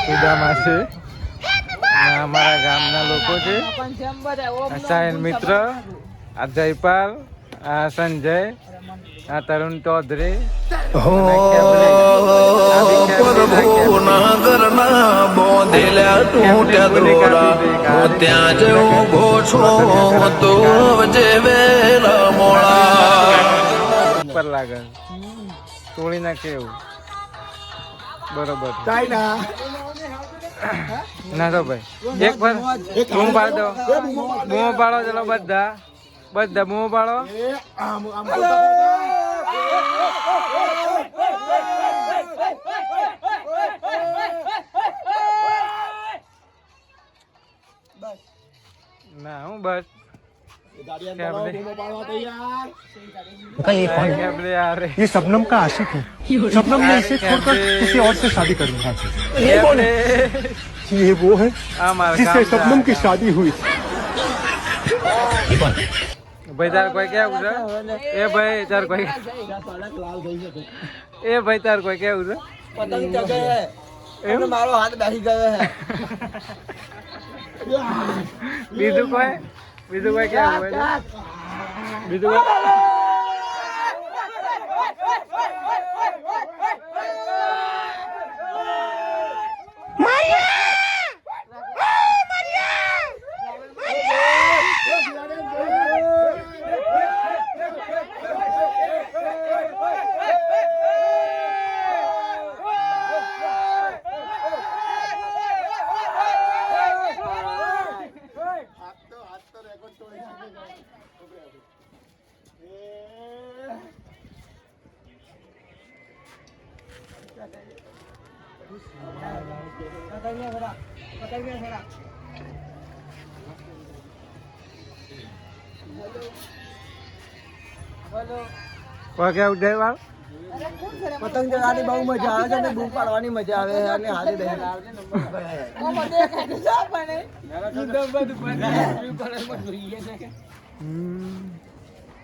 સુદામા છે, અમારા ગામના લોકો છે. સાયન મિત્ર, આ જયપાલ, આ સંજય, આ તરુણ ચૌધરી. ત્યાં જ ઉભો છું તો ઉપર લાગે તોડી નાખે એવું. બરોબર ના તો ભાઈ એક પર બૂમ પાડો, બૂમો પાડો. ચલો બધા બૂમો પાડો. ના હું બસ ये शबनम का आशिक है। शबनम ने इसे छोड़कर किसी और से शादी कर लिया। ये कौन है? ये वो है जिससे शबनम की शादी हुई। भाई तार कोई क्या उधर? ए भाई तार कोई क्या उधर? पतंग चगे है एमने मारो हाथ बैठी गए है बीजू कोई क्या हुआ है? बीजू कोई क्या उठे वाल पतंग चगानी बहुत मजा આવે છે અને બૂમ પાડવાની મજા આવે છે અને હાથે દહીં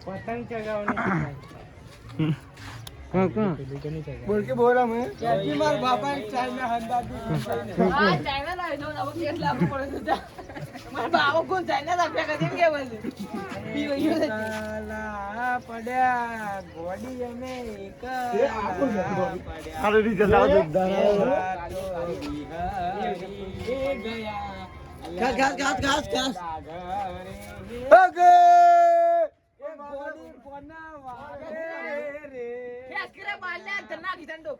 પતંગ ચગાવવાની બોલ કે બોલ અમે કેજી માર બાપા ચાઇના હંદાતી ચાઇના લાવી દો હવે કેટ લાગુ પડે છે માર બાવો કોણ ચાઇના લાવ્યા કદીમ કે બોલે પીવૈયો પડ્યા ગોડી અમે એક अरे री जलाओ दो ઘાસ ઓકે એ ગોડી પોના વાગે રે કેસ કરે બાલ્યા ધના કી ધંડો